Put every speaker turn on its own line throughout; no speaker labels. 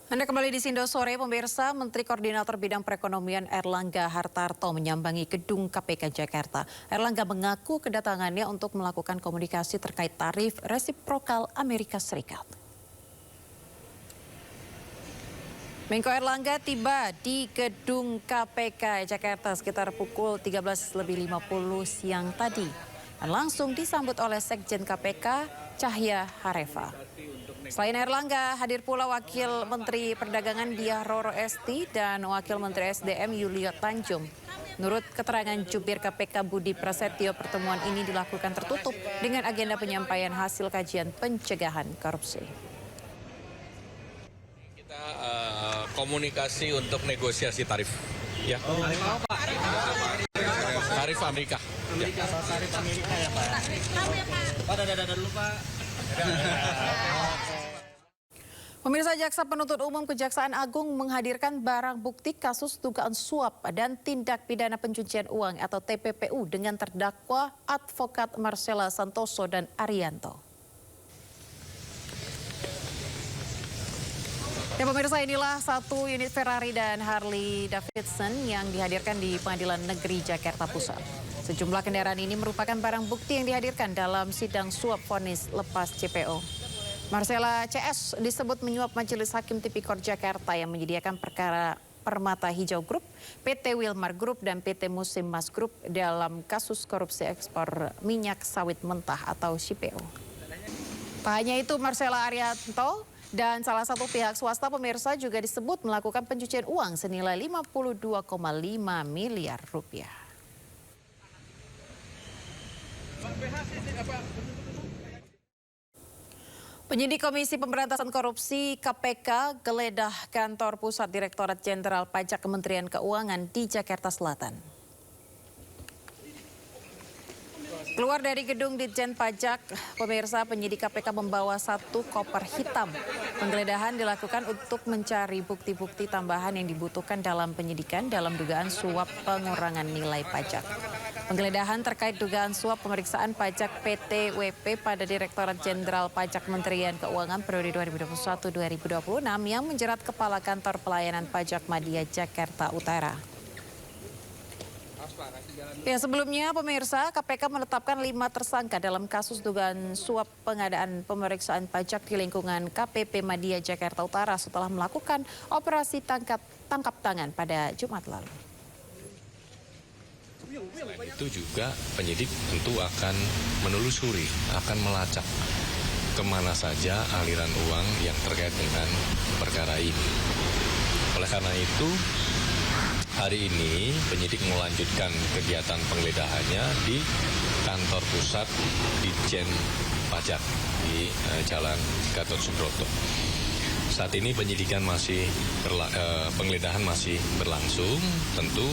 Anda kembali di Sindo Sore, pemirsa. Menteri Koordinator Bidang Perekonomian Erlangga Hartarto menyambangi gedung KPK Jakarta. Erlangga mengaku kedatangannya untuk melakukan komunikasi terkait tarif resiprokal Amerika Serikat. Menko Erlangga tiba di gedung KPK Jakarta sekitar pukul 13.50 siang tadi dan langsung disambut oleh Sekjen KPK Cahya Hareva. Selain Erlangga, hadir pula Wakil Menteri Perdagangan Diah Roro Esti dan Wakil Menteri SDM Yulio Tanjung. Menurut keterangan Jubir KPK Budi Prasetyo, pertemuan ini dilakukan tertutup dengan agenda penyampaian hasil kajian pencegahan korupsi.
Kita komunikasi untuk negosiasi tarif. Ya. Tarif Amerika.
Tarif Amerika ya Pak. Pak, dadah dulu Pak.
Pemirsa, Jaksa Penuntut Umum Kejaksaan Agung menghadirkan barang bukti kasus dugaan suap dan tindak pidana pencucian uang atau TPPU dengan terdakwa advokat Marcella Santoso dan Arianto. Ya pemirsa, inilah satu unit Ferrari dan Harley Davidson yang dihadirkan di Pengadilan Negeri Jakarta Pusat. Sejumlah kendaraan ini merupakan barang bukti yang dihadirkan dalam sidang suap vonis lepas CPO. Marcella CS disebut menyuap Majelis Hakim Tipikor Jakarta yang menyediakan perkara Permata Hijau Group, PT Wilmar Group, dan PT Musim Mas Group dalam kasus korupsi ekspor minyak sawit mentah atau CPO. Tak hanya itu, Marcella Arianto dan salah satu pihak swasta pemirsa juga disebut melakukan pencucian uang senilai 52,5 miliar rupiah. Penyidik Komisi Pemberantasan Korupsi KPK geledah kantor pusat Direktorat Jenderal Pajak Kementerian Keuangan di Jakarta Selatan. Keluar dari gedung Ditjen Pajak, pemirsa, penyidik KPK membawa satu koper hitam. Penggeledahan dilakukan untuk mencari bukti-bukti tambahan yang dibutuhkan dalam penyidikan dalam dugaan suap pengurangan nilai pajak. Penggeledahan terkait dugaan suap pemeriksaan pajak PT WP pada Direktorat Jenderal Pajak Kementerian Keuangan periode 2021-2026 yang menjerat Kepala Kantor Pelayanan Pajak Madya Jakarta Utara. Ya, sebelumnya pemirsa, KPK menetapkan 5 tersangka dalam kasus dugaan suap pengadaan pemeriksaan pajak di lingkungan KPP Madya Jakarta Utara setelah melakukan operasi tangkap tangan pada Jumat lalu.
Selain itu juga penyidik tentu akan menelusuri, akan melacak kemana saja aliran uang yang terkait dengan perkara ini. Oleh karena itu, hari ini penyidik melanjutkan kegiatan penggeledahannya di kantor pusat Ditjen Pajak di Jalan Gatot Subroto. Saat ini penggeledahan masih berlangsung. Tentu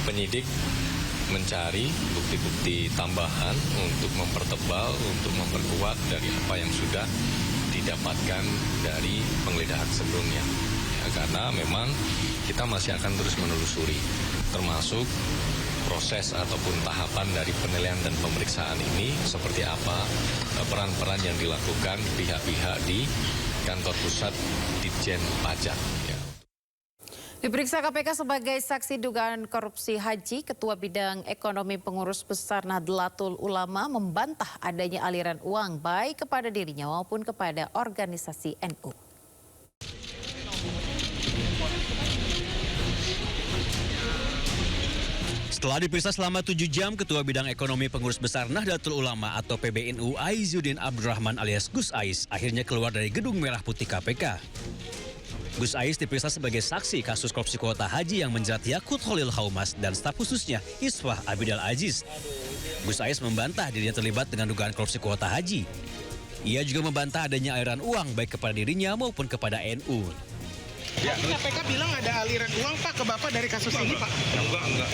penyidik mencari bukti-bukti tambahan untuk mempertebal, untuk memperkuat dari apa yang sudah didapatkan dari penggeledahan sebelumnya. Ya, karena memang kita masih akan terus menelusuri, termasuk proses ataupun tahapan dari penilaian dan pemeriksaan ini seperti apa peran-peran yang dilakukan pihak-pihak di kantor pusat Ditjen Pajak. Ya.
Diperiksa KPK sebagai saksi dugaan korupsi haji, Ketua Bidang Ekonomi Pengurus Besar Nahdlatul Ulama membantah adanya aliran uang baik kepada dirinya maupun kepada organisasi NU.
Setelah diperiksa selama 7 jam, Ketua Bidang Ekonomi Pengurus Besar Nahdlatul Ulama atau PBNU Aizuddin Abdurrahman alias Gus Ais akhirnya keluar dari Gedung Merah Putih KPK. Gus Ais diperiksa sebagai saksi kasus korupsi kuota haji yang menjerat Yakut Khalil Haumas dan staf khususnya Iswah Abidal Aziz. Gus Ais membantah dirinya terlibat dengan dugaan korupsi kuota haji. Ia juga membantah adanya aliran uang baik kepada dirinya maupun kepada NU.
Tapi KPK bilang ada aliran uang Pak ke Bapak dari kasus ini Pak?
Enggak.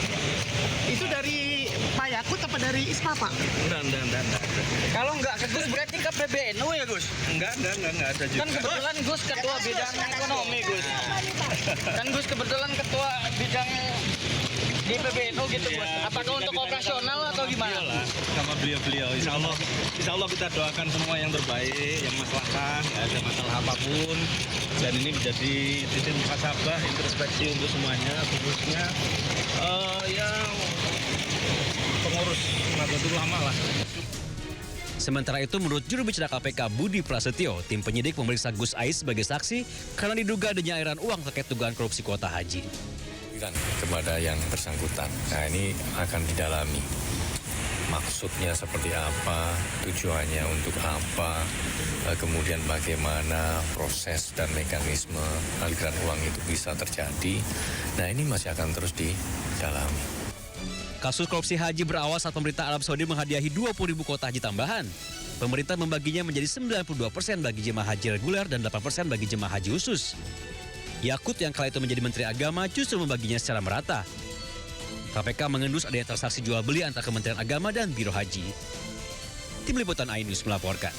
Itu dari Pak Yakut apa dari ISPA Pak?
Enggak.
Kalau enggak ke Gus berarti ke PBNU ya Gus?
Enggak ada juga.
Kan kebetulan Gus ketua bidang ekonomi Gus. Kan Gus kebetulan ketua bidang di PBNU gitu Gus. Apakah untuk operasional atau gimana?
Iyalah, sama beliau-beliau. Insya Allah kita doakan semua yang terbaik, yang maslahat, nggak ada masalah apapun. Dan ini menjadi titik muhasabah, introspeksi untuk semuanya, khususnya pengurus Nahdlatul Ulama lah.
Sementara itu, menurut juru bicara KPK Budi Prasetyo, tim penyidik memeriksa Gus Ais sebagai saksi karena diduga adanya aliran uang terkait dugaan korupsi kuota haji.
Kepada yang bersangkutan. Nah, ini akan didalami. Maksudnya seperti apa, tujuannya untuk apa, kemudian bagaimana proses dan mekanisme aliran uang itu bisa terjadi. Nah, ini masih akan terus didalami.
Kasus korupsi haji berawal saat pemerintah Arab Saudi menghadiahi 20.000 kuota haji tambahan. Pemerintah membaginya menjadi 92% bagi jemaah haji reguler dan 8% bagi jemaah haji khusus. Yakut yang kala itu menjadi Menteri Agama justru membaginya secara merata. KPK mengendus adanya transaksi jual beli antara Kementerian Agama dan Biro Haji. Tim Liputan iNews melaporkan.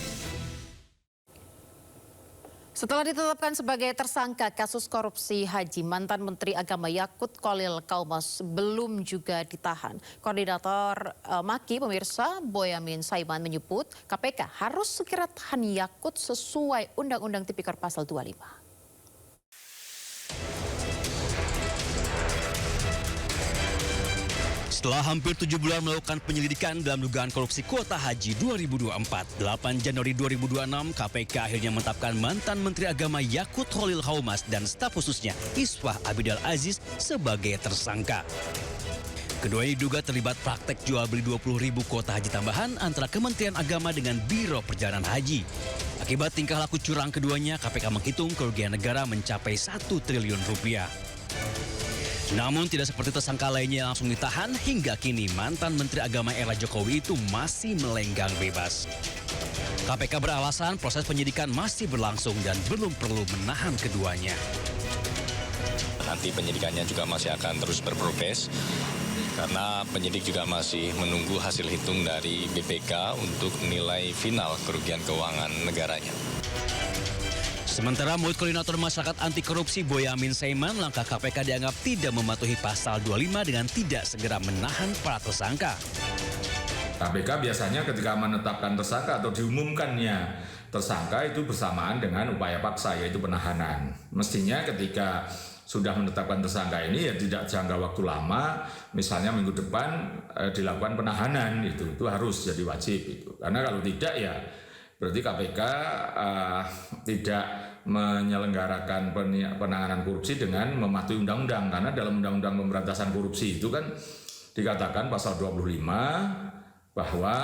Setelah ditetapkan sebagai tersangka kasus korupsi haji, mantan Menteri Agama Yakut Khalil Qaumas belum juga ditahan. Koordinator Maki pemirsa Boyamin Saiman menyebut KPK harus segera tahan Yakut sesuai Undang-Undang Tipikor Pasal 25.
Setelah hampir 7 bulan melakukan penyelidikan dalam dugaan korupsi kuota haji 2024, 8 Januari 2026 KPK akhirnya menetapkan mantan Menteri Agama Yakut Khalil Qaumas dan staf khususnya Iswah Abidal Aziz sebagai tersangka. Keduanya diduga terlibat praktek jual beli 20.000 kuota haji tambahan antara Kementerian Agama dengan Biro Perjalanan Haji. Akibat tingkah laku curang keduanya, KPK menghitung kerugian negara mencapai 1 triliun rupiah. Namun tidak seperti tersangka lainnya yang langsung ditahan, hingga kini mantan Menteri Agama era Jokowi itu masih melenggang bebas. KPK beralasan proses penyidikan masih berlangsung dan belum perlu menahan keduanya.
Nanti penyidikannya juga masih akan terus berprogres karena penyidik juga masih menunggu hasil hitung dari BPK untuk nilai final kerugian keuangan negaranya.
Sementara menurut Koordinator Masyarakat Anti Korupsi Boyamin Saiman, langkah KPK dianggap tidak mematuhi pasal 25 dengan tidak segera menahan para tersangka.
KPK biasanya ketika menetapkan tersangka atau diumumkannya tersangka itu bersamaan dengan upaya paksa, yaitu penahanan. Mestinya ketika sudah menetapkan tersangka ini ya tidak jangka waktu lama, misalnya minggu depan dilakukan penahanan, itu harus jadi wajib itu. Karena kalau tidak ya berarti KPK tidak menyelenggarakan penanganan korupsi dengan mematuhi undang-undang. Karena dalam Undang-Undang Pemberantasan Korupsi itu kan dikatakan pasal 25 bahwa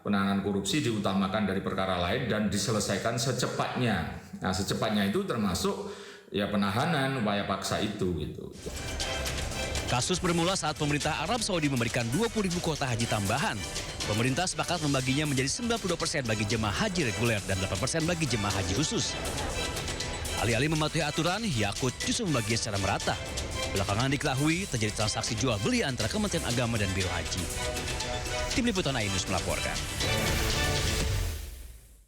penanganan korupsi diutamakan dari perkara lain dan diselesaikan secepatnya. Nah, secepatnya itu termasuk ya penahanan, upaya paksa itu gitu.
Kasus bermula saat pemerintah Arab Saudi memberikan 20.000 kuota haji tambahan. Pemerintah sepakat membaginya menjadi 92% bagi jemaah haji reguler dan 8% bagi jemaah haji khusus. Alih-alih mematuhi aturan, Yakut justru membaginya secara merata. Belakangan diketahui terjadi transaksi jual beli antara Kementerian Agama dan Biro Haji. Tim Liputan iNews melaporkan.